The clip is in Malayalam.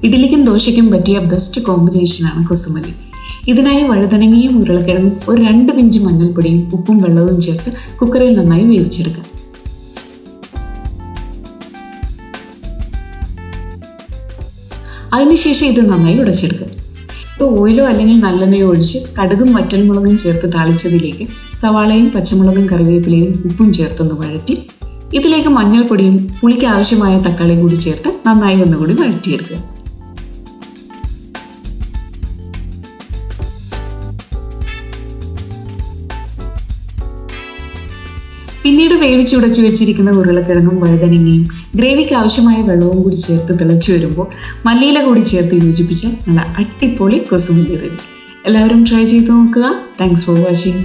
ഇഡ്ഡലിക്കും ദോശയ്ക്കും പറ്റിയ ബെസ്റ്റ് കോമ്പിനേഷനാണ് കൊസുമല്ലി. ഇതിനായി വഴുതനങ്ങയും ഉരുളക്കിഴങ്ങും ഒരു 2 പിഞ്ച് മഞ്ഞൾപ്പൊടിയും ഉപ്പും വെള്ളവും ചേർത്ത് കുക്കറിൽ നന്നായി വേവിച്ചെടുക്കുക. അതിനുശേഷം ഇത് നന്നായി ഉടച്ചെടുക്കുക. ഓയിലോ അല്ലെങ്കിൽ നല്ലെണ്ണയോ ഒഴിച്ച് കടുകും വറ്റൽമുളകും ചേർത്ത് താളിച്ചതിലേക്ക് സവാളയും പച്ചമുളകും കറിവേപ്പിലയും ഉപ്പും ചേർത്തൊന്ന് വഴറ്റി ഇതിലേക്ക് മഞ്ഞൾപ്പൊടിയും പുളിക്ക് ആവശ്യമായ തക്കാളി കൂടി ചേർത്ത് നന്നായി ഒന്നുകൂടി വഴറ്റിയെടുക്കുക. പിന്നീട് വേവിച്ചുടച്ചു വെച്ചിരിക്കുന്ന ഉരുളക്കിഴങ്ങും വഴുതനങ്ങയും ഗ്രേവിക്ക് ആവശ്യമായ വെള്ളവും കൂടി ചേർത്ത് തിളച്ചു വരുമ്പോൾ മല്ലിയില കൂടി ചേർത്ത് യോജിപ്പിച്ച് നല്ല അടിപൊളി കൊസുമല്ലി റെഡി. എല്ലാവരും ട്രൈ ചെയ്ത് നോക്കുക. Thanks for watching.